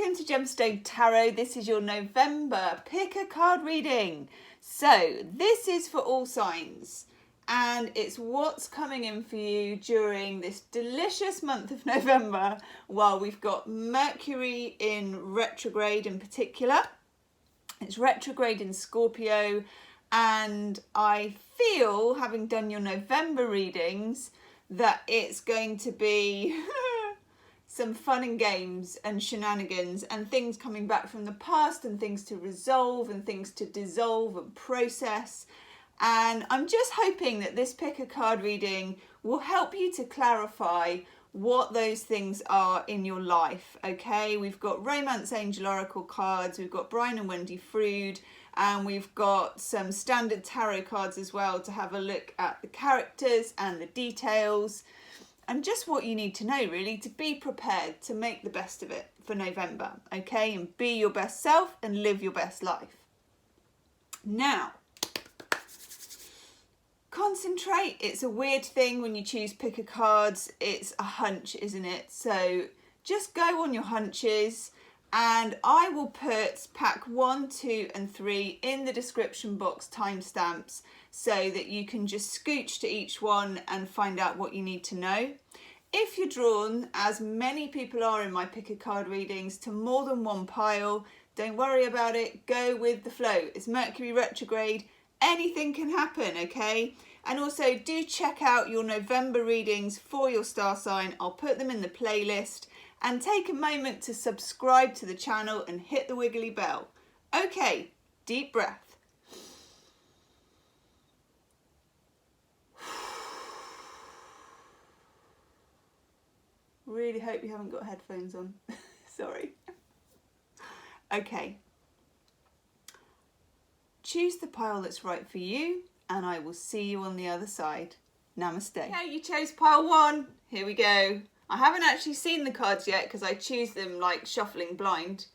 welcome to Gemstone Tarot. This is your November pick a card reading. So this is for all signs and it's what's coming in for you during this delicious month of November while we've got Mercury in retrograde in particular. It's retrograde in Scorpio, and I feel, having done your November readings, that it's going to be some fun and games and shenanigans and things coming back from the past and things to resolve and things to dissolve and process. And I'm just hoping that this pick a card reading will help you to clarify what those things are in your life. Okay, we've got Romance Angel Oracle cards, we've got Brian and Wendy Frood, and we've got some standard tarot cards as well to have a look at the characters and the details and just what you need to know really to be prepared to make the best of it for November, okay, and be your best self and live your best life. Now, concentrate. It's a weird thing when you choose pick a cards. It's a hunch, isn't it? So just go on your hunches, and I will put pack 1, 2 and 3 in the description box timestamps so that you can just scooch to each one and find out what you need to know. If you're drawn, as many people are in my pick a card readings, to more than one pile, don't worry about it. Go with the flow. It's Mercury retrograde. Anything can happen, okay? And also do check out your November readings for your star sign. I'll put them in the playlist, and take a moment to subscribe to the channel and hit the wiggly bell. Okay, deep breath. Really hope you haven't got headphones on. Sorry. Okay. Choose the pile that's right for you, and I will see you on the other side. Namaste. Yeah, you chose pile 1. Here we go. I haven't actually seen the cards yet because I choose them like shuffling blind.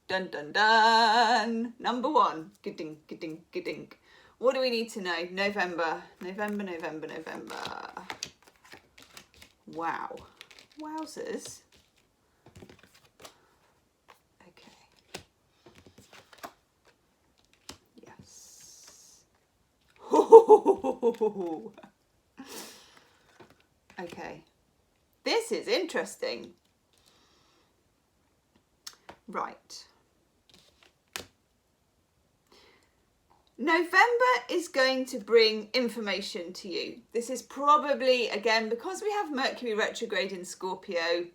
Dun dun dun. Number 1. Ga-ding, ga-ding, ga-ding. What do we need to know? November. November, November, November. Wow. Wowzers. Okay. Yes. Okay. This is interesting. Right. November is going to bring information to you. This is probably, again, because we have Mercury retrograde in Scorpio,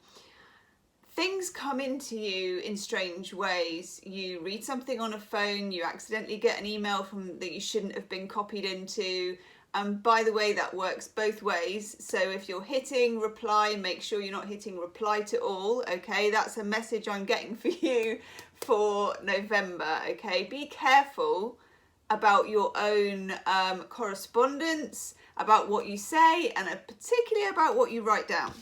things come into you in strange ways. You read something on a phone, you accidentally get an email from that you shouldn't have been copied into. By the way, that works both ways. So if you're hitting reply, make sure you're not hitting reply to all, okay? That's a message I'm getting for you for November, okay? Be careful about your own correspondence, about what you say, and particularly about what you write down.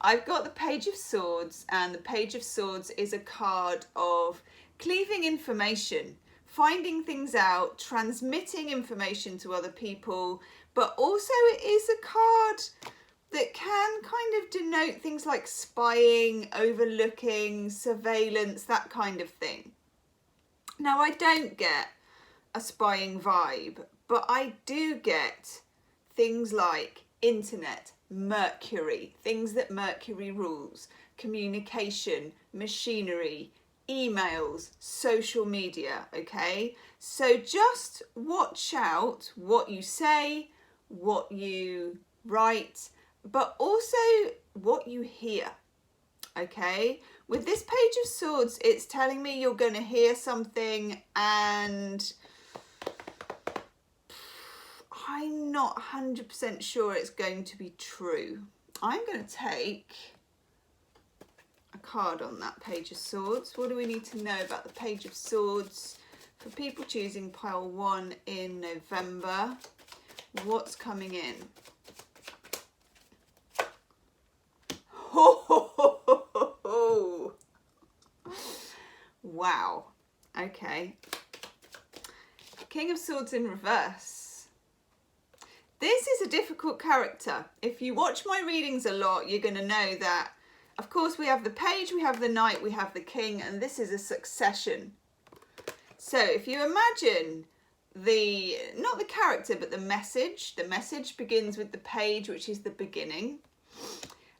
I've got the Page of Swords, and the Page of Swords is a card of cleaving information, finding things out, transmitting information to other people, but also it is a card that can kind of denote things like spying, overlooking, surveillance, that kind of thing. Now, I don't get a spying vibe, but I do get things like internet, Mercury, things that Mercury rules, communication, machinery, emails, social media, okay? So just watch out what you say, what you write, but also what you hear, okay? With this Page of Swords, it's telling me you're going to hear something, and I'm not 100% sure it's going to be true. I'm going to take a card on that Page of Swords. What do we need to know about the Page of Swords for people choosing pile 1 in November? What's coming in? Ho, ho, ho, ho, ho, ho. Wow. Okay. King of Swords in reverse. This is a difficult character. If you watch my readings a lot, you're going to know that Of course, we have the page, we have the knight, we have the king, and this is a succession. So if you imagine not the character, but the message begins with the page, which is the beginning.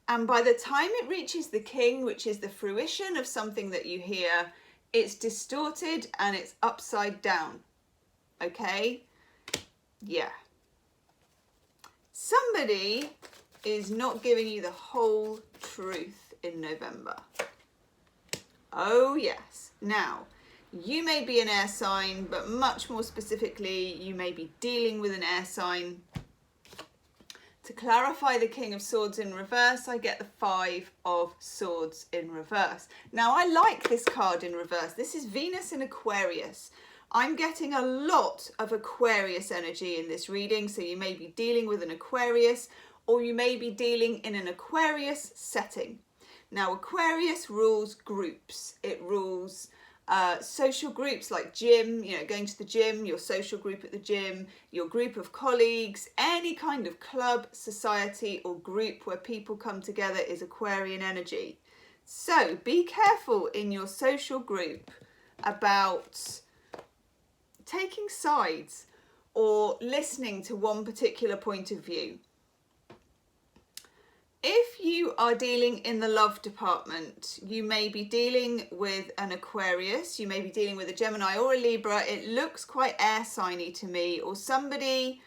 And by the time it reaches the king, which is the fruition of something that you hear, it's distorted and it's upside down. Okay? Yeah. Somebody is not giving you the whole truth in November. Oh yes. Now, you may be an air sign, but much more specifically, you may be dealing with an air sign. To clarify the King of Swords in reverse, I get the 5 of Swords in reverse. Now, I like this card in reverse. This is Venus in Aquarius. I'm getting a lot of Aquarius energy in this reading, so you may be dealing with an Aquarius, or you may be dealing in an Aquarius setting. Now, Aquarius rules groups. It rules social groups like gym, going to the gym, your social group at the gym, your group of colleagues, any kind of club, society or group where people come together is Aquarian energy. So be careful in your social group about taking sides or listening to one particular point of view. If you are dealing in the love department, you may be dealing with an Aquarius, you may be dealing with a Gemini or a Libra. It looks quite air signy to me, or somebody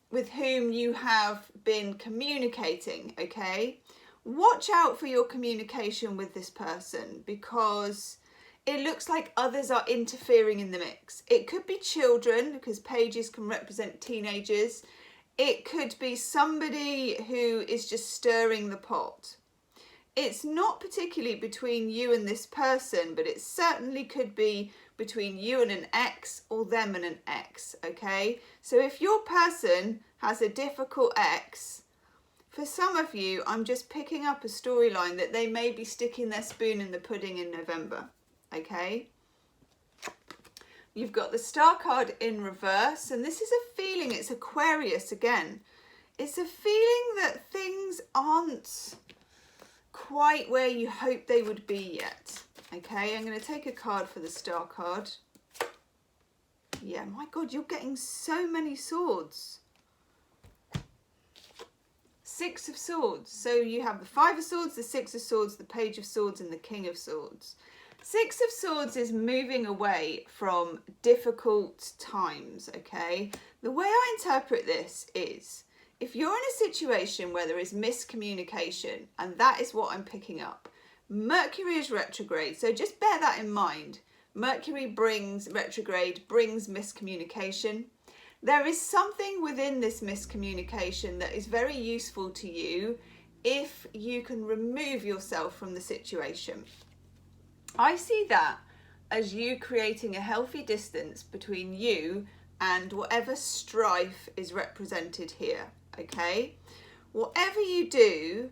with whom you have been communicating, okay? Watch out for your communication with this person, because it looks like others are interfering in the mix. It could be children, because pages can represent teenagers. It could be somebody who is just stirring the pot. It's not particularly between you and this person, but it certainly could be between you and an ex, or them and an ex, okay? So if your person has a difficult ex, for some of you, I'm just picking up a storyline that they may be sticking their spoon in the pudding in November, okay? You've got the Star card in reverse, and this is a feeling, it's Aquarius again. It's a feeling that things aren't quite where you hope they would be yet. Okay, I'm going to take a card for the Star card. Yeah, my God, you're getting so many swords. 6 of Swords. So you have the 5 of Swords, the 6 of Swords, the Page of Swords, and the King of Swords. 6 of Swords is moving away from difficult times, okay? The way I interpret this is, if you're in a situation where there is miscommunication, and that is what I'm picking up, Mercury is retrograde, so just bear that in mind. Mercury retrograde brings miscommunication. There is something within this miscommunication that is very useful to you if you can remove yourself from the situation. I see that as you creating a healthy distance between you and whatever strife is represented here, okay? Whatever you do,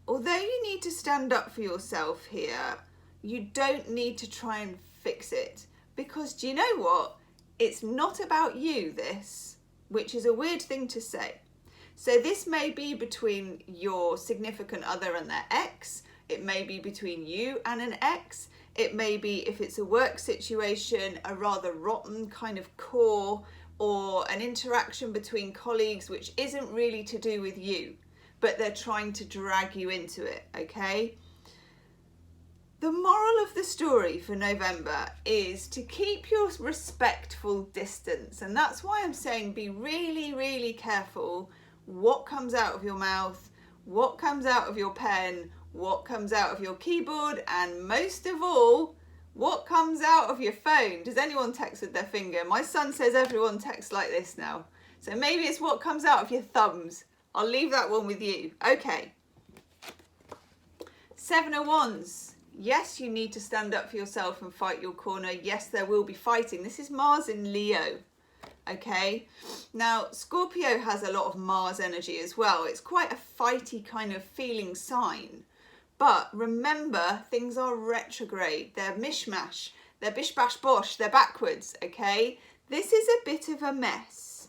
although you need to stand up for yourself here, you don't need to try and fix it, because do you know what? It's not about you, this, which is a weird thing to say. So this may be between your significant other and their ex. It may be between you and an ex. It may be, if it's a work situation, a rather rotten kind of core, or an interaction between colleagues which isn't really to do with you, but they're trying to drag you into it, okay? The moral of the story for November is to keep your respectful distance. And that's why I'm saying be really, really careful what comes out of your mouth, what comes out of your pen, what comes out of your keyboard, and most of all, what comes out of your phone. Does anyone text with their finger? My son says everyone texts like this now. So maybe it's what comes out of your thumbs. I'll leave that one with you. Okay. 7 of Wands. Yes, you need to stand up for yourself and fight your corner. Yes, there will be fighting. This is Mars in Leo. Okay. Now, Scorpio has a lot of Mars energy as well. It's quite a fighty kind of feeling sign. But remember, things are retrograde. They're mishmash. They're bish bash bosh. They're backwards. Okay. This is a bit of a mess,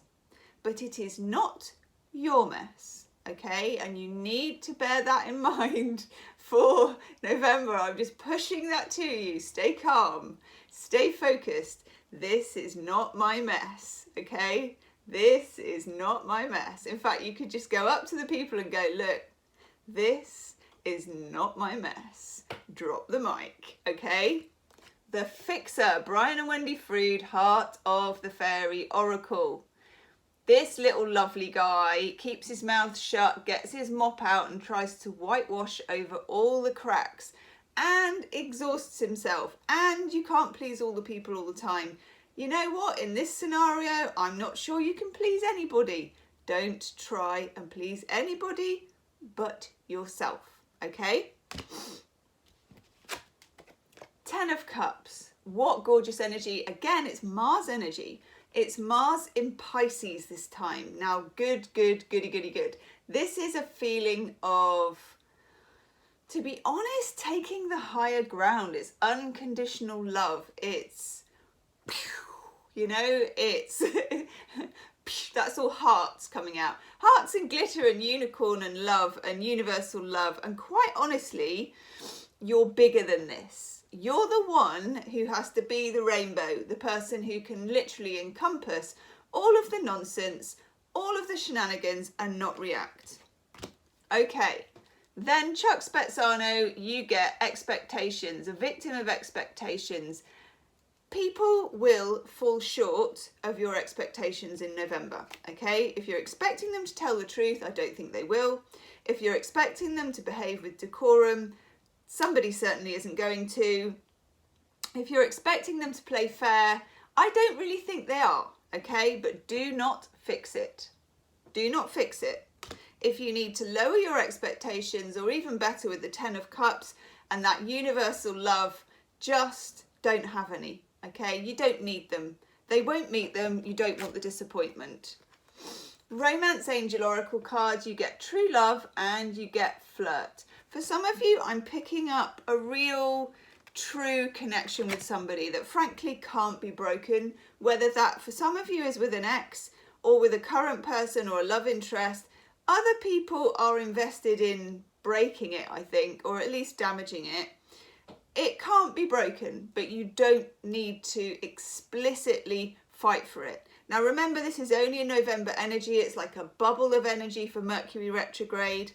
but it is not your mess. Okay, and you need to bear that in mind for November. I'm just pushing that to you. Stay calm, stay focused. This is not my mess, okay? This is not my mess. In fact, you could just go up to the people and go, look, this is not my mess. Drop the mic, okay? The Fixer, Brian and Wendy Frood, Heart of the Fairy Oracle. This little lovely guy keeps his mouth shut, gets his mop out and tries to whitewash over all the cracks and exhausts himself. And you can't please all the people all the time. You know what? In this scenario, I'm not sure you can please anybody. Don't try and please anybody but yourself, okay? 10 of Cups. What gorgeous energy. Again, it's Mars energy. It's Mars in Pisces this time. Now, good. This is a feeling of, to be honest, taking the higher ground. It's unconditional love. It's, you know, it's, that's all hearts coming out. Hearts and glitter and unicorn and love and universal love. And quite honestly, you're bigger than this. You're the one who has to be the rainbow, the person who can literally encompass all of the nonsense, all of the shenanigans and not react. Okay, then Chuck Spezzano, you get expectations, a victim of expectations. People will fall short of your expectations in November, okay? If you're expecting them to tell the truth, I don't think they will. If you're expecting them to behave with decorum, somebody certainly isn't going to. If you're expecting them to play fair, I don't really think they are, okay? But do not fix it. Do not fix it. If you need to lower your expectations, or even better with the 10 of Cups and that universal love, just don't have any, okay? You don't need them. They won't meet them. You don't want the disappointment. Romance Angel Oracle cards, you get true love and you get flirt. For some of you, I'm picking up a real, true connection with somebody that frankly can't be broken. Whether that for some of you is with an ex or with a current person or a love interest, other people are invested in breaking it, I think, or at least damaging it. It can't be broken, but you don't need to explicitly fight for it. Now remember, this is only a November energy. It's like a bubble of energy for Mercury retrograde.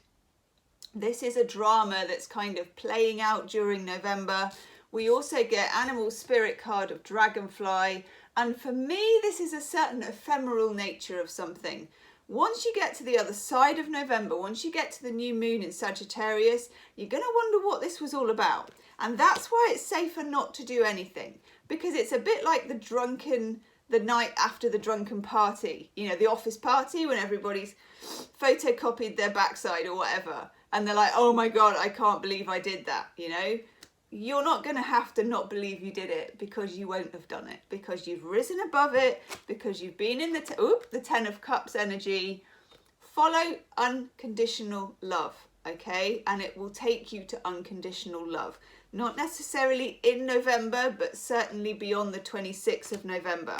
This is a drama that's kind of playing out during November. We also get Animal Spirit card of Dragonfly. And for me, this is a certain ephemeral nature of something. Once you get to the other side of November, once you get to the new moon in Sagittarius, you're going to wonder what this was all about. And that's why it's safer not to do anything. Because it's a bit like the night after the drunken party. You know, the office party when everybody's photocopied their backside or whatever. And they're like, oh my God, I can't believe I did that, you know? You're not going to have to not believe you did it, because you won't have done it, because you've risen above it, because you've been in the 10 of Cups energy. Follow unconditional love, okay? And it will take you to unconditional love. Not necessarily in November, but certainly beyond the 26th of November.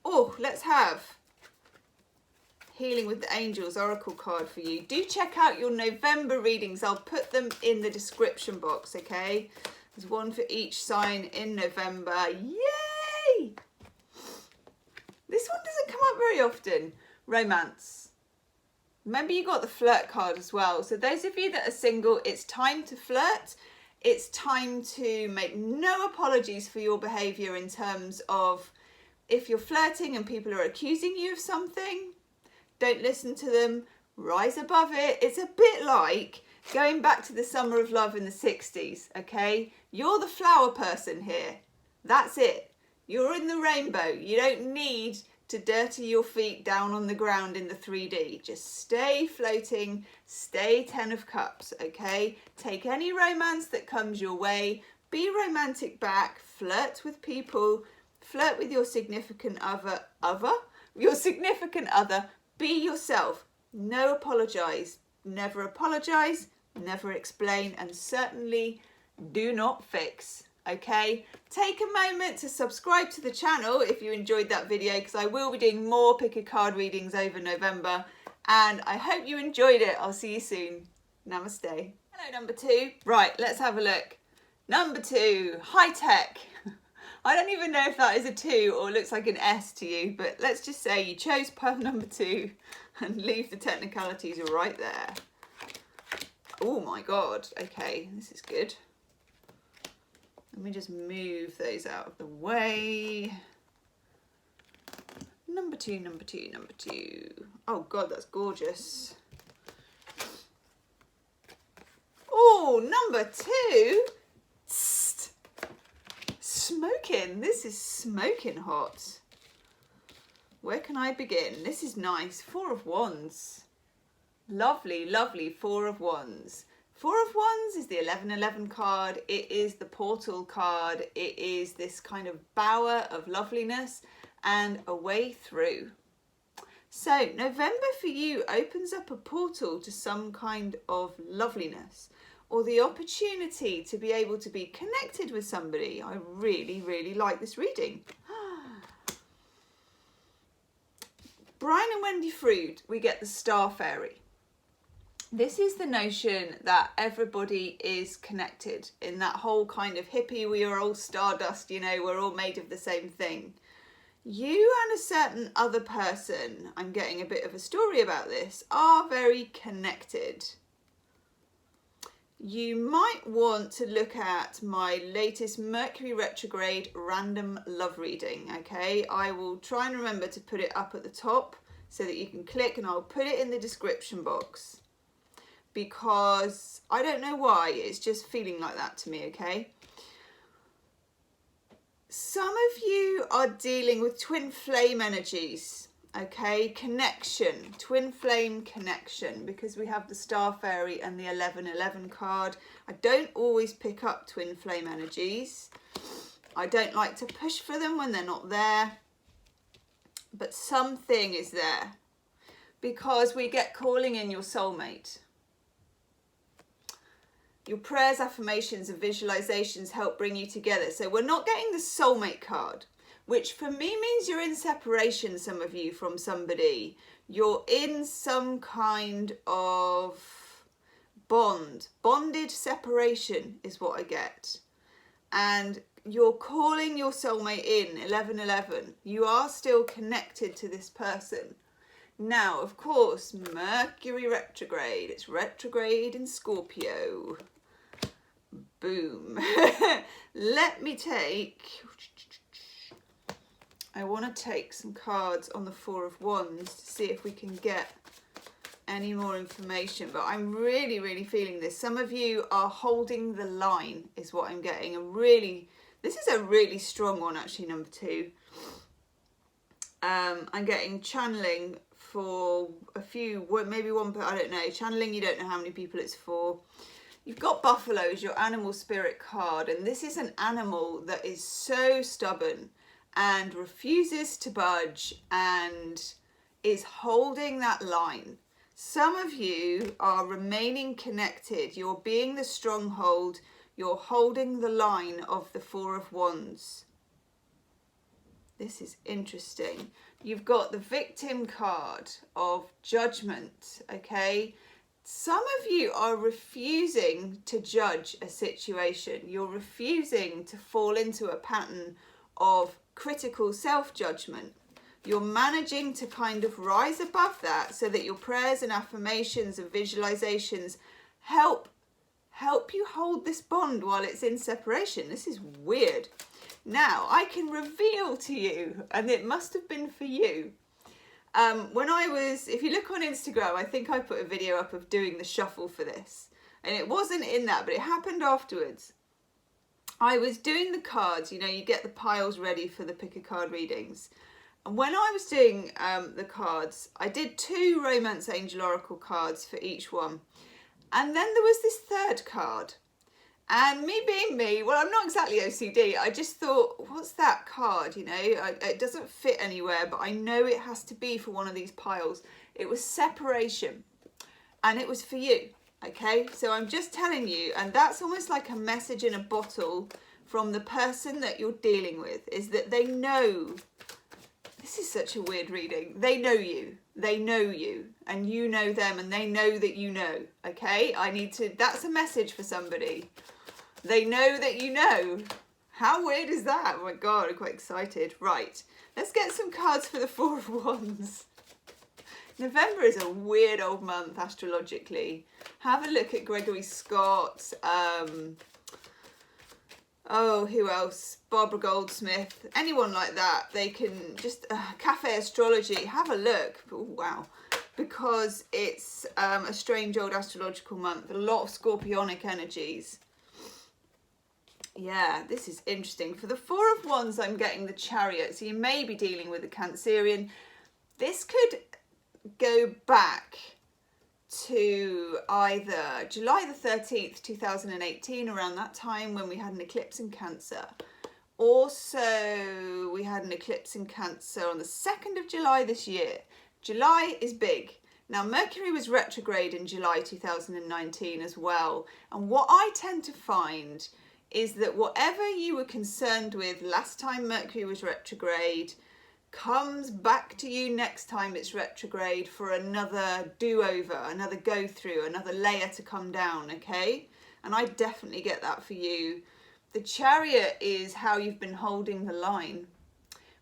Oh, let's have Healing with the Angels Oracle card for you. Do check out your November readings. I'll put them in the description box, okay? There's one for each sign in November. Yay! This one doesn't come up very often. Romance. Remember, you got the flirt card as well. So those of you that are single, it's time to flirt. It's time to make no apologies for your behaviour in terms of if you're flirting and people are accusing you of something, don't listen to them, rise above it. It's a bit like going back to the summer of love in the 60s, okay? You're the flower person here. That's it. You're in the rainbow. You don't need to dirty your feet down on the ground in the 3D. Just stay floating, stay 10 of Cups, okay? Take any romance that comes your way, be romantic back, flirt with people, flirt with your significant other, be yourself. No apologise. Never apologise, never explain, and certainly do not fix. Okay, take a moment to subscribe to the channel if you enjoyed that video, because I will be doing more pick a card readings over November, and I hope you enjoyed it. I'll see you soon. Namaste. Hello Hello, number 2. Right, let's have a look. Number 2, high tech. I don't even know if that is a 2 or looks like an S to you, but let's just say you chose pile number 2 and leave the technicalities right there. Oh my God. Okay, this is good. Let me just move those out of the way. Number 2, number 2, number 2. Oh God, that's gorgeous. Oh, number 2. Tst. Smoking. This is smoking hot. Where can I begin? This is nice. 4 of Wands. Lovely, lovely 4 of Wands. 4 of Wands is the 1111 card. It is the portal card. It is this kind of bower of loveliness and a way through. So November for you opens up a portal to some kind of loveliness or the opportunity to be able to be connected with somebody. I really, really like this reading. Brian and Wendy Frood, we get the Star Fairy. This is the notion that everybody is connected in that whole kind of hippie, we are all stardust, you know, we're all made of the same thing. You and a certain other person, I'm getting a bit of a story about this, are very connected. You might want to look at my latest Mercury Retrograde random love reading, okay? I will try and remember to put it up at the top so that you can click, and I'll put it in the description box because I don't know why, it's just feeling like that to me, okay? Some of you are dealing with twin flame energies, okay? Connection, twin flame connection, because we have the Star Fairy and the 1111 card. I don't always pick up twin flame energies. I don't like to push for them when they're not there, but something is there because we get calling in your soulmate. Your prayers, affirmations and visualizations help bring you together. So we're not getting the soulmate card, which for me means you're in separation, some of you, from somebody. You're in some kind of bond. Bonded separation is what I get. And you're calling your soulmate in, 1111. You are still connected to this person. Now, of course, Mercury retrograde. It's retrograde in Scorpio. Boom. Let me take... I want to take some cards on the 4 of Wands to see if we can get any more information. But I'm really, really feeling this. Some of you are holding the line is what I'm getting. This is a really strong one, actually, number 2. I'm getting channeling for a few, maybe one, I don't know. Channeling, you don't know how many people it's for. You've got buffaloes, your animal spirit card, and this is an animal that is so stubborn and refuses to budge and is holding that line. Some of you are remaining connected. You're being the stronghold. You're holding the line of the 4 of Wands. This is interesting. You've got the victim card of judgment, okay? Some of you are refusing to judge a situation. You're refusing to fall into a pattern of critical self-judgment. You're managing to kind of rise above that so that your prayers and affirmations and visualizations help you hold this bond while it's in separation. This is weird. Now, I can reveal to you, and it must have been for you, if you look on Instagram, I think I put a video up of doing the shuffle for this. And it wasn't in that, but it happened afterwards. I was doing the cards, you know, you get the piles ready for the pick a card readings. And when I was doing the cards, I did 2 Romance Angel Oracle cards for each one. And then there was this 3rd card. And me being me, well, I'm not exactly OCD. I just thought, what's that card? You know, it doesn't fit anywhere, but I know it has to be for one of these piles. It was separation, and it was for you. Okay, so I'm just telling you, and that's almost like a message in a bottle from the person that you're dealing with, is that they know. This is such a weird reading. They know you. They know you and you know them and they know that you know. Okay, that's a message for somebody. They know that you know. How weird is that? Oh my God, I'm quite excited. Right, let's get some cards for the Four of Wands. November is a weird old month astrologically. Have a look at Gregory Scott. Who else? Barbara Goldsmith. Anyone like that. They can just Cafe Astrology. Have a look. Oh, wow. Because it's a strange old astrological month. A lot of scorpionic energies. Yeah, this is interesting. For the Four of Wands, I'm getting the Chariot. So you may be dealing with a Cancerian. This could go back to either July the 13th, 2018, around that time when we had an eclipse in Cancer. Also, we had an eclipse in Cancer on the 2nd of July this year. July is big. Now, Mercury was retrograde in July 2019 as well. And what I tend to find is that whatever you were concerned with last time Mercury was retrograde comes back to you next time it's retrograde for another do-over, another go-through, another layer to come down, okay? And I definitely get that for you. The Chariot is how you've been holding the line,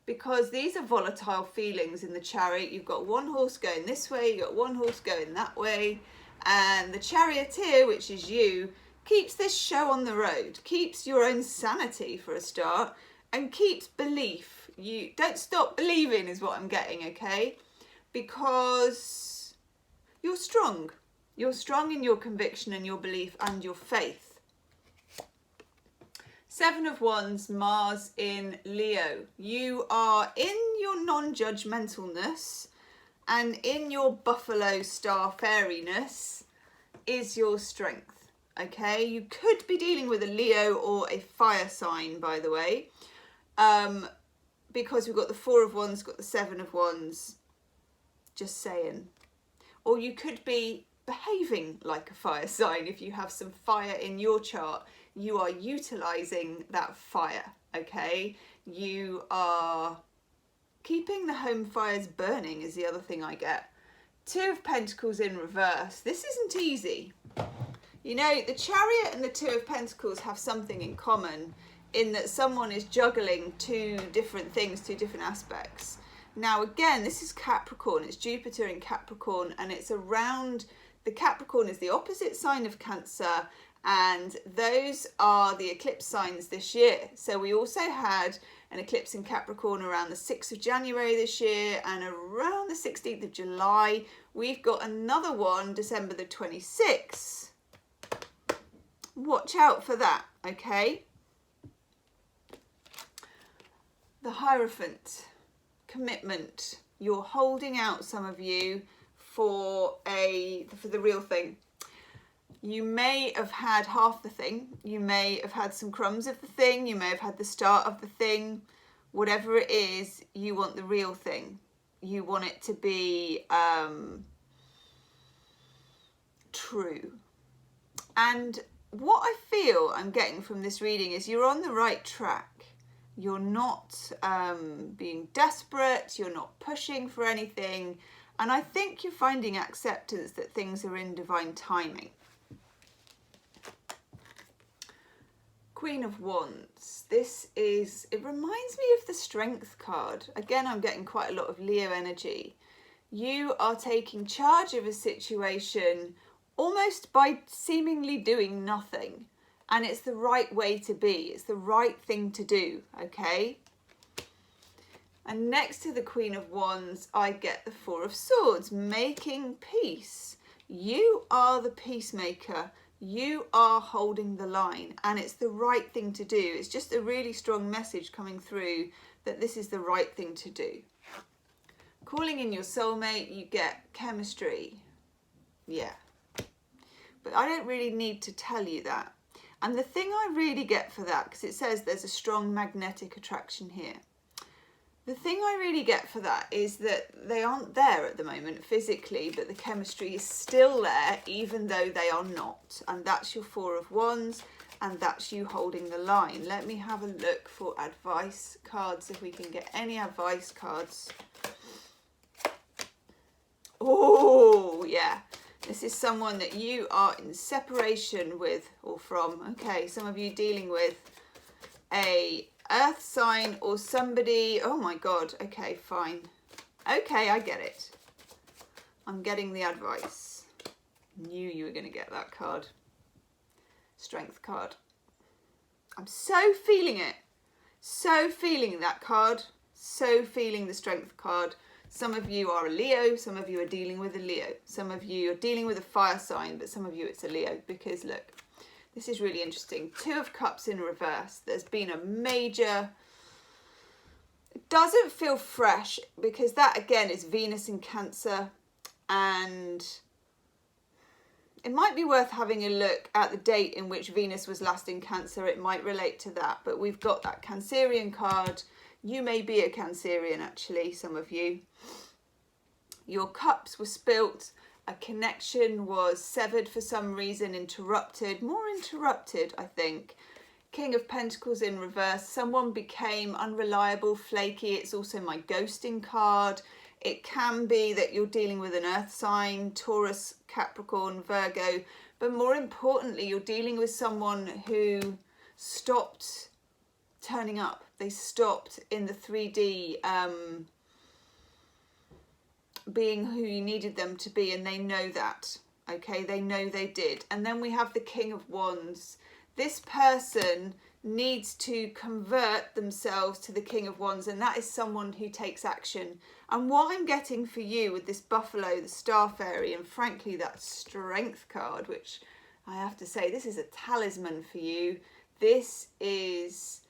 because these are volatile feelings in the Chariot. You've got one horse going this way, you've got one horse going that way, and the Charioteer, which is you, keeps this show on the road, keeps your own sanity for a start, and keeps belief. You don't stop believing is what I'm getting, okay? Because you're strong. You're strong in your conviction and your belief and your faith. Seven of Wands, Mars in Leo. You are in your non-judgmentalness and in your buffalo star fairiness is your strength, okay? You could be dealing with a Leo or a fire sign, by the way. Because we've got the Four of Wands, got the Seven of Wands, just saying. Or you could be behaving like a fire sign. If you have some fire in your chart, you are utilising that fire, okay? You are keeping the home fires burning is the other thing I get. Two of Pentacles in reverse. This isn't easy. You know, the Chariot and the Two of Pentacles have something in common, in that someone is juggling two different things, two different aspects. Now, again, this is Capricorn. It's Jupiter in Capricorn, and it's around, the Capricorn is the opposite sign of Cancer, and those are the eclipse signs this year. So we also had an eclipse in Capricorn around the 6th of January this year, and around the 16th of July, we've got another one, December the 26th. Watch out for that, okay? The Hierophant, commitment. You're holding out, some of you, for the real thing. You may have had half the thing. You may have had some crumbs of the thing. You may have had the start of the thing. Whatever it is, you want the real thing. You want it to be true. And what I feel I'm getting from this reading is you're on the right track. You're not being desperate, you're not pushing for anything, and I think you're finding acceptance that things are in divine timing. Queen of Wands. It reminds me of the Strength card. Again, I'm getting quite a lot of Leo energy. You are taking charge of a situation almost by seemingly doing nothing. And it's the right way to be. It's the right thing to do, okay? And next to the Queen of Wands, I get the Four of Swords, making peace. You are the peacemaker. You are holding the line. And it's the right thing to do. It's just a really strong message coming through that this is the right thing to do. Calling in your soulmate, you get chemistry. Yeah. But I don't really need to tell you that. And the thing I really get for that, because it says there's a strong magnetic attraction here. The thing I really get for that is that they aren't there at the moment physically, but the chemistry is still there, even though they are not. And that's your Four of Wands, and that's you holding the line. Let me have a look for advice cards, if we can get any advice cards. Oh, yeah. This is someone that you are in separation with or from. Okay, some of you dealing with a earth sign or somebody. Oh my God. Okay, fine. Okay, I get it. I'm getting the advice. Knew you were going to get that card. Strength card. I'm so feeling it. So feeling that card. So feeling the strength card. Some of you are a Leo. Some of you are dealing with a Leo. Some of you are dealing with a fire sign, but some of you it's a Leo. Because look, this is really interesting. 2 of Cups in reverse. There's been a major... It doesn't feel fresh because that again is Venus in Cancer, and it might be worth having a look at the date in which Venus was last in Cancer. It might relate to that, but we've got that Cancerian card. You may be a Cancerian actually, some of you. Your cups were spilt. A connection was severed for some reason, interrupted, more interrupted, I think. King of Pentacles in reverse. Someone became unreliable, flaky. It's also my ghosting card. It can be that you're dealing with an earth sign, Taurus, Capricorn, Virgo. But more importantly, you're dealing with someone who stopped turning up. They stopped in the 3D being who you needed them to be, and they know that. Okay, they know they did. And then we have the King of Wands. This person needs to convert themselves to the King of Wands, and that is someone who takes action. And what I'm getting for you with this Buffalo, the Star Fairy, and frankly that Strength card, which I have to say, this is a talisman for you. This is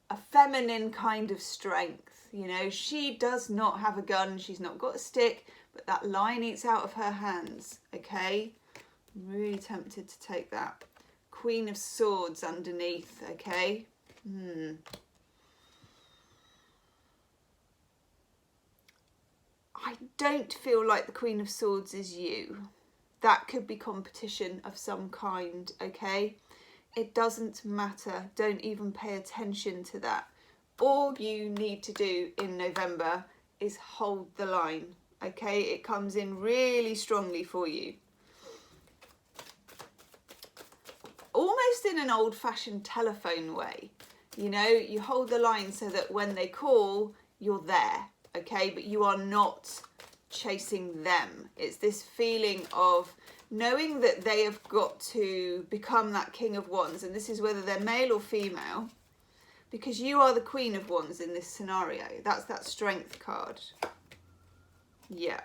a feminine kind of strength. You know, she does not have a gun, she's not got a stick, but that lion eats out of her hands, okay? I'm really tempted to take that. Queen of Swords underneath, okay? I don't feel like the Queen of Swords is you. That could be competition of some kind, okay? It doesn't matter. Don't even pay attention to that. All you need to do in November is hold the line, okay? It comes in really strongly for you. Almost in an old-fashioned telephone way. You know, you hold the line so that when they call, you're there, okay? But you are not chasing them. It's this feeling of knowing that they have got to become that King of Wands, and this is whether they're male or female, because you are the Queen of Wands in this scenario. That's that Strength card. Yeah.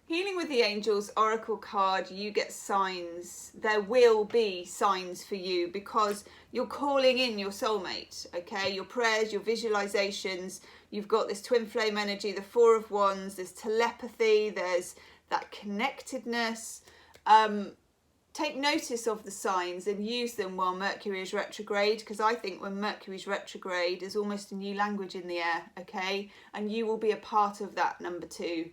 Healing with the Angels, Oracle card, you get signs. There will be signs for you because you're calling in your soulmate, okay? Your prayers, your visualizations. You've got this twin flame energy, the 4 of Wands, there's telepathy, there's that connectedness. Take notice of the signs and use them while Mercury is retrograde, because I think when Mercury's retrograde, there's almost a new language in the air, okay? And you will be a part of that, number 2.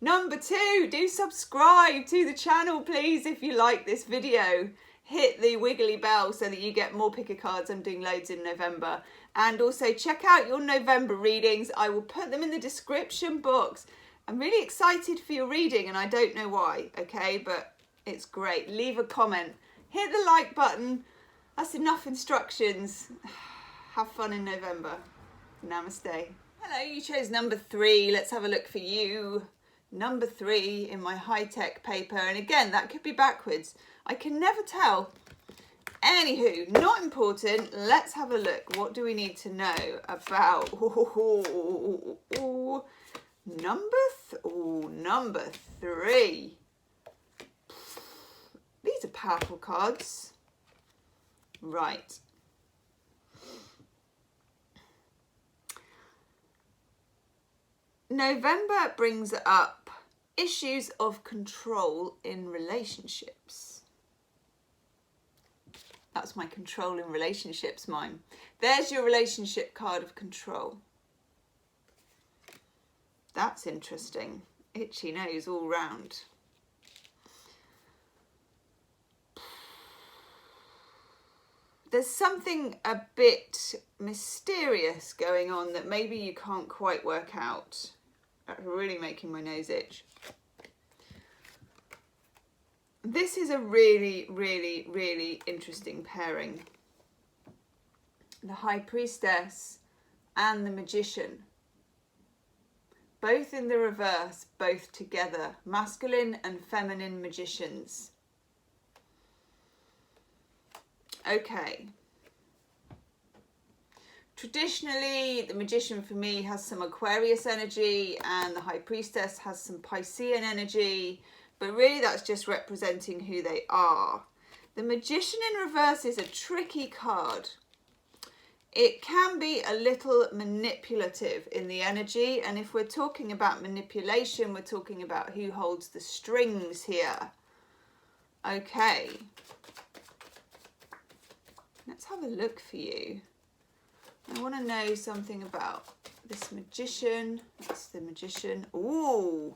Number 2, do subscribe to the channel, please, if you like this video. Hit the wiggly bell so that you get more picker cards. I'm doing loads in November. And also check out your November readings. I will put them in the description box. I'm really excited for your reading and I don't know why, okay? But it's great. Leave a comment. Hit the like button. That's enough instructions. Have fun in November. Namaste. Hello, you chose number 3. Let's have a look for you. Number 3 in my high-tech paper, and again that could be backwards, I can never tell. Anywho, not important. Let's have a look. What do we need to know about number 3? These are powerful cards, right? November brings up issues of control in relationships. That's my control in relationships, mine. There's your relationship card of control. That's interesting. Itchy nose all round. There's something a bit mysterious going on that maybe you can't quite work out. That's really making my nose itch. This is a really, really, really interesting pairing. The High Priestess and the Magician. Both in the reverse, both together. Masculine and feminine magicians. Okay. Traditionally, the Magician for me has some Aquarius energy and the High Priestess has some Piscean energy, but really that's just representing who they are. The Magician in reverse is a tricky card. It can be a little manipulative in the energy, and if we're talking about manipulation, we're talking about who holds the strings here. Okay. Let's have a look for you. I want to know something about this Magician. That's the Magician. Ooh.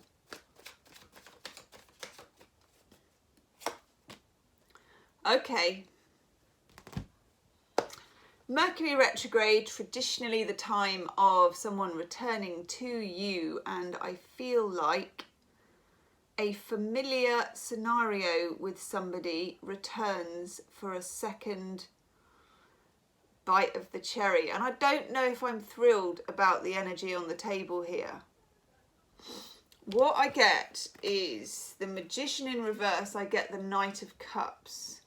Okay. Mercury retrograde, traditionally the time of someone returning to you, and I feel like a familiar scenario with somebody returns for a second bite of the cherry. And I don't know if I'm thrilled about the energy on the table here. What I get is the Magician in reverse. I get the Knight of Cups.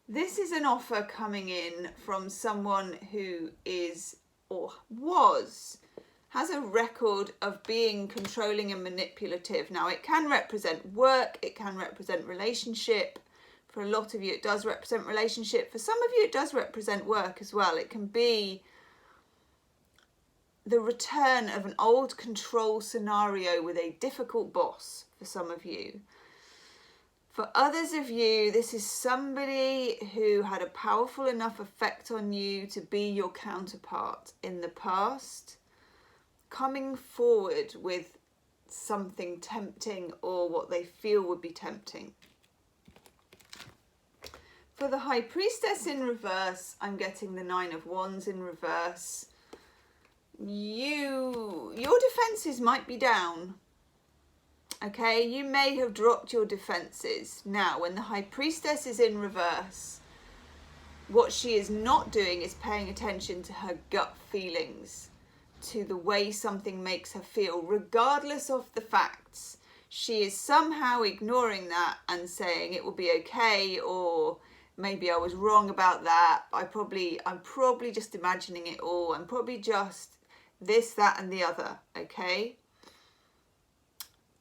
This is an offer coming in from someone who is or has a record of being controlling and manipulative. Now, it can represent work, it can represent relationship. For a lot of you, it does represent relationship. For some of you, it does represent work as well. It can be the return of an old control scenario with a difficult boss for some of you. For others of you, this is somebody who had a powerful enough effect on you to be your counterpart in the past, coming forward with something tempting or what they feel would be tempting. For the High Priestess in reverse, I'm getting the Nine of Wands in reverse. Your defences might be down. Okay, you may have dropped your defences. Now, when the High Priestess is in reverse, what she is not doing is paying attention to her gut feelings, to the way something makes her feel, regardless of the facts. She is somehow ignoring that and saying it will be okay, or maybe I was wrong about that. I'm probably just imagining it all. I'm probably just this, that, and the other, okay?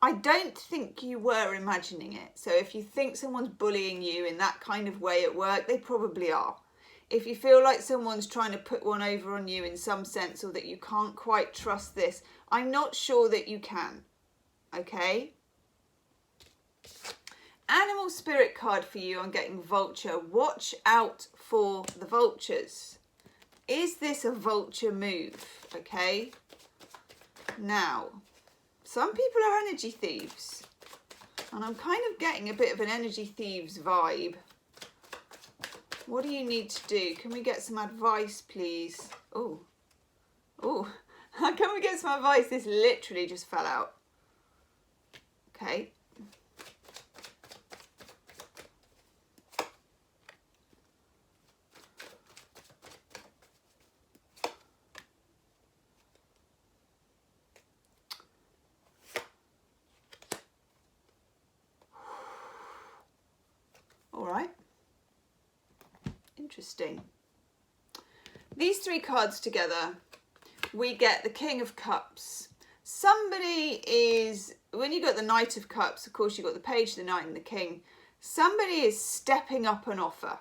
I don't think you were imagining it. So if you think someone's bullying you in that kind of way at work, they probably are. If you feel like someone's trying to put one over on you in some sense, or that you can't quite trust this, I'm not sure that you can, okay? Animal spirit card for you, I'm getting vulture. Watch out for the vultures. Is this a vulture move? Okay. Now, some people are energy thieves. And I'm kind of getting a bit of an energy thieves vibe. What do you need to do? Can we get some advice, please? Oh. Can we get some advice? This literally just fell out. Okay. Interesting. These three cards together, we get the King of Cups. Somebody is, when you got the Knight of Cups, of course you've got the Page, the Knight and the King. Somebody is stepping up an offer.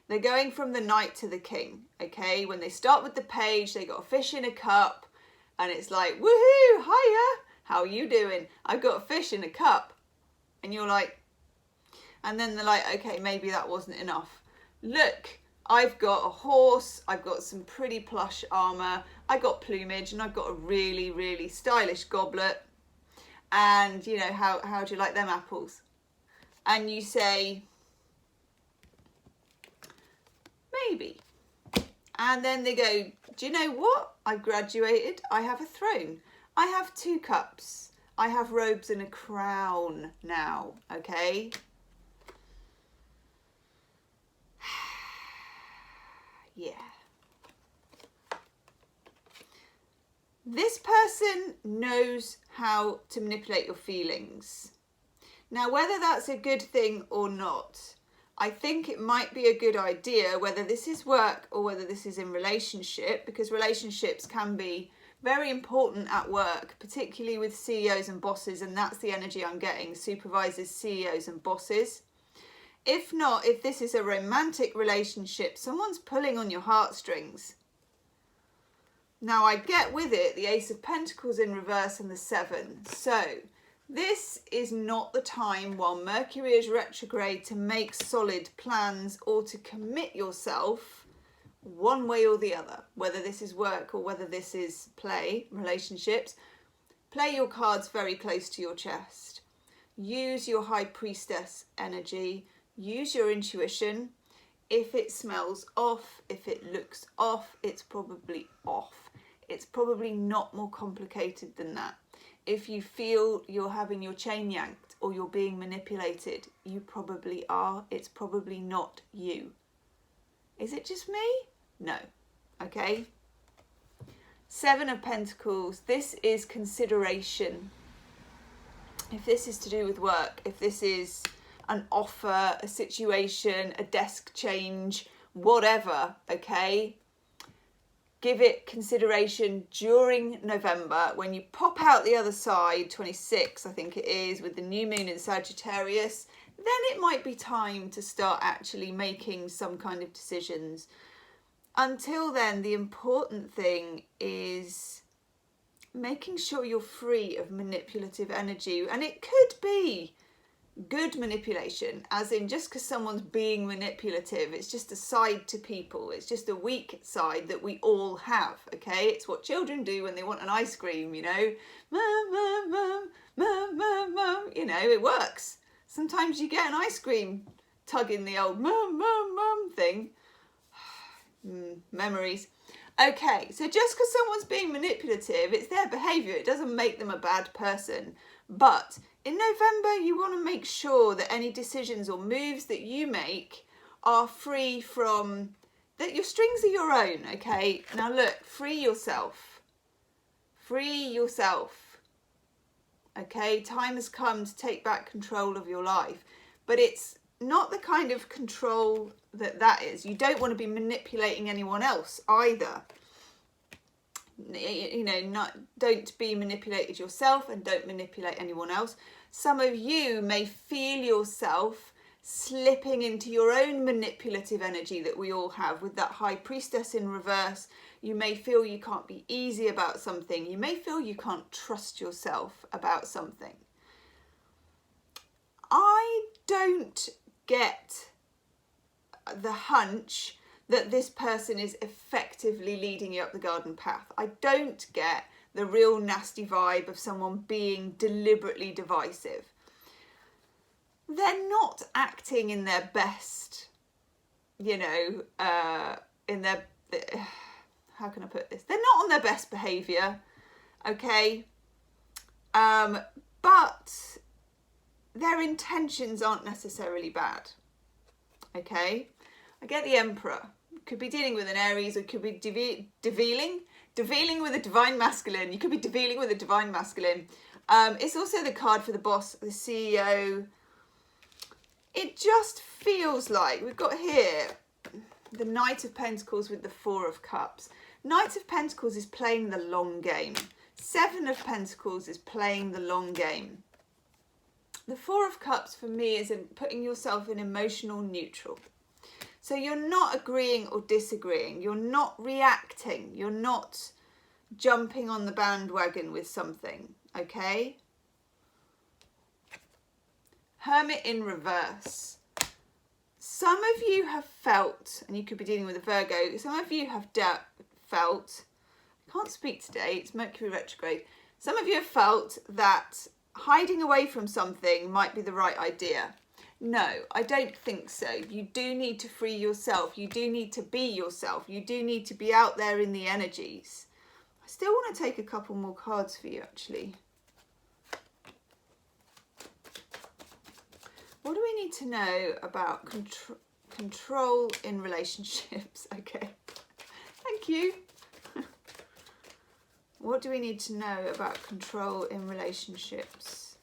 They're going from the Knight to the King, okay? When they start with the Page, they got a fish in a cup and it's like, woohoo, hiya, how are you doing? I've got a fish in a cup. And you're like, and then they're like, okay, maybe that wasn't enough. Look, I've got a horse, I've got some pretty plush armour, I got plumage, and I've got a really, really stylish goblet. And, you know, how do you like them apples? And you say, maybe. And then they go, do you know what? I've graduated, I have a throne. I have 2 cups. I have robes and a crown now, okay? Yeah. This person knows how to manipulate your feelings. Now, whether that's a good thing or not, I think it might be a good idea, whether this is work or whether this is in relationship, because relationships can be very important at work, particularly with CEOs and bosses, and that's the energy I'm getting, supervisors, CEOs and bosses. If not, if this is a romantic relationship, someone's pulling on your heartstrings. Now I get with it the Ace of Pentacles in reverse and the 7. So this is not the time while Mercury is retrograde to make solid plans or to commit yourself one way or the other, whether this is work or whether this is play, relationships. Play your cards very close to your chest. Use your High Priestess energy. Use your intuition. If it smells off, if it looks off, it's probably off. It's probably not more complicated than that. If you feel you're having your chain yanked or you're being manipulated, you probably are. It's probably not you. Is it just me? No. Okay. 7 of Pentacles. This is consideration. If this is to do with work, if this is an offer, a situation, a desk change, whatever, okay? Give it consideration during November. When you pop out the other side, 26, I think it is, with the new moon in Sagittarius, then it might be time to start actually making some kind of decisions. Until then, the important thing is making sure you're free of manipulative energy. And it could be good manipulation, as in just because someone's being manipulative, it's just a side to people. It's just a weak side that we all have, okay? It's what children do when they want an ice cream, you know? Mum, mum, mum, mum, mum, mum. You know, it works. Sometimes you get an ice cream tugging the old mum, mum, mum thing. Memories. Okay, so just because someone's being manipulative, it's their behaviour. It doesn't make them a bad person. But in November, you want to make sure that any decisions or moves that you make are free from, that your strings are your own, okay? Now look, free yourself. Free yourself. Okay, time has come to take back control of your life. But it's not the kind of control that is. You don't want to be manipulating anyone else either. You know, don't be manipulated yourself and don't manipulate anyone else. Some of you may feel yourself slipping into your own manipulative energy that we all have with that High Priestess in reverse. You may feel you can't be easy about something. You may feel you can't trust yourself about something. I don't get the hunch that this person is effectively leading you up the garden path. I don't get the real nasty vibe of someone being deliberately divisive. They're not acting in their best, you know, in their, how can I put this? They're not on their best behaviour, okay? But their intentions aren't necessarily bad, okay? I get the Emperor. Could be dealing with an Aries, or could be dealing with a divine masculine. You could be dealing with a divine masculine. It's also the card for the boss, the CEO. It just feels like we've got here the Knight of Pentacles with the 4 of Cups. Knight of Pentacles is playing the long game. 7 of Pentacles is playing the long game. The 4 of Cups for me is in putting yourself in emotional neutral. So you're not agreeing or disagreeing. You're not reacting. You're not jumping on the bandwagon with something, okay? Hermit in reverse. Some of you have felt, and you could be dealing with a Virgo, some of you have felt, I can't speak today, it's Mercury retrograde. Some of you have felt that hiding away from something might be the right idea. No, I don't think so. You do need to free yourself. You do need to be yourself. You do need to be out there in the energies. I Still want to take a couple more cards for you, actually. What do we need to know about control in relationships? Okay, thank you. What do we need to know about control in relationships?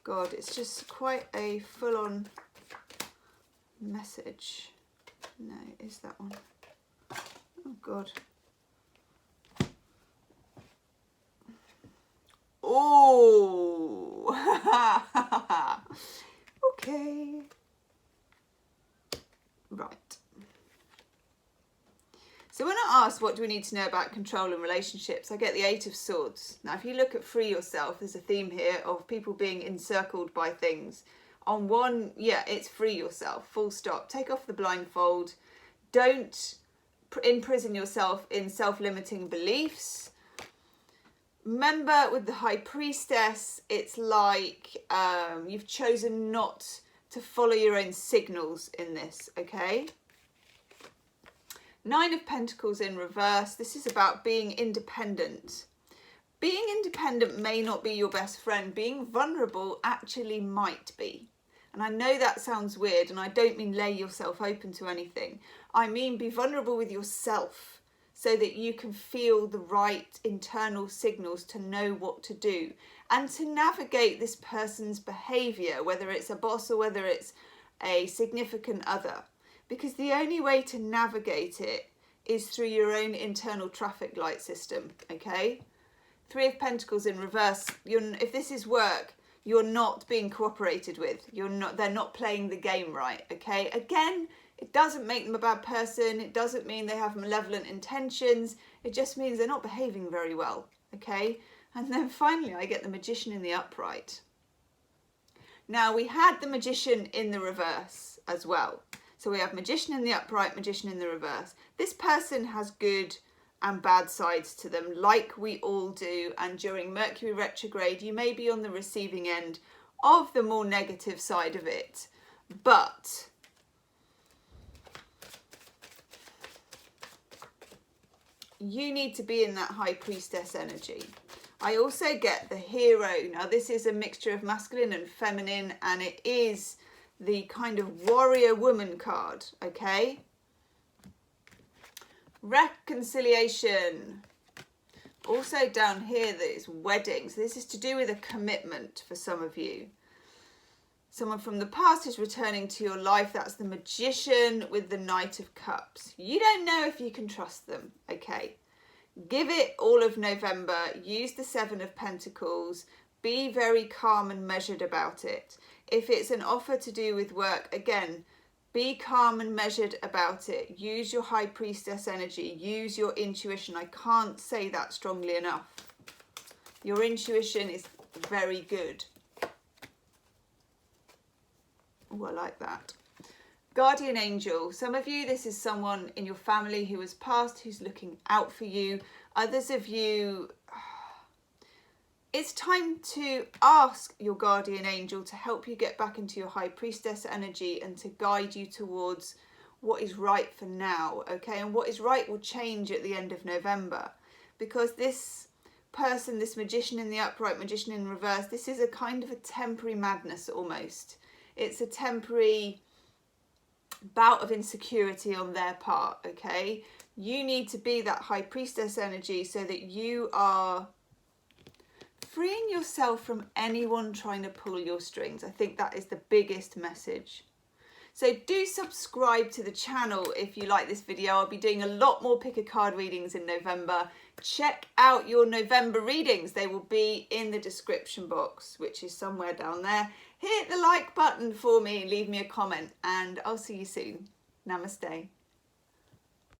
God, it's just quite a full-on message. No, is that one? Oh, God. Oh! Okay. Right. So when I ask what do we need to know about control in relationships, I get the Eight of Swords. Now, if you look at free yourself, there's a theme here of people being encircled by things. On one, yeah, it's free yourself, full stop. Take off the blindfold. Don't imprison yourself in self-limiting beliefs. Remember, with the High Priestess, it's like you've chosen not to follow your own signals in this, okay? Nine of Pentacles in reverse. This is about being independent. Being independent may not be your best friend. Being vulnerable actually might be. And I know that sounds weird, and I don't mean lay yourself open to anything. I mean be vulnerable with yourself so that you can feel the right internal signals to know what to do and to navigate this person's behaviour, whether it's a boss or whether it's a significant other. Because the only way to navigate it is through your own internal traffic light system, okay? Three of Pentacles in reverse. If this is work, you're not being cooperated with. They're not playing the game right, okay? Again, it doesn't make them a bad person. It doesn't mean they have malevolent intentions. It just means they're not behaving very well, okay? And then finally, I get the Magician in the upright. Now, we had the Magician in the reverse as well. So we have Magician in the upright, Magician in the reverse. This person has good and bad sides to them, like we all do. And during Mercury retrograde, you may be on the receiving end of the more negative side of it. But you need to be in that High Priestess energy. I also get the Hero. Now, this is a mixture of masculine and feminine, and it is the kind of warrior woman card, okay? Reconciliation. Also down here, there's weddings. This is to do with a commitment for some of you. Someone from the past is returning to your life. That's the Magician with the Knight of Cups. You don't know if you can trust them, okay? Give it all of November. Use the Seven of Pentacles. Be very calm and measured about it. If it's an offer to do with work, again, be calm and measured about it. Use your High Priestess energy. Use your intuition. I can't say that strongly enough. Your intuition is very good. Oh, I like that. Guardian angel. Some of you, this is someone in your family who has passed, who's looking out for you. Others of you, it's time to ask your guardian angel to help you get back into your High Priestess energy and to guide you towards what is right for now, okay? And what is right will change at the end of November, because this person, this Magician in the upright, Magician in reverse, this is a kind of a temporary madness almost. It's a temporary bout of insecurity on their part, okay? You need to be that High Priestess energy so that you are freeing yourself from anyone trying to pull your strings. I think that is the biggest message. So do subscribe to the channel if you like this video. I'll be doing a lot more pick a card readings in November. Check out your November readings. They will be in the description box, which is somewhere down there. Hit the like button for me, leave me a comment, and I'll see you soon. Namaste.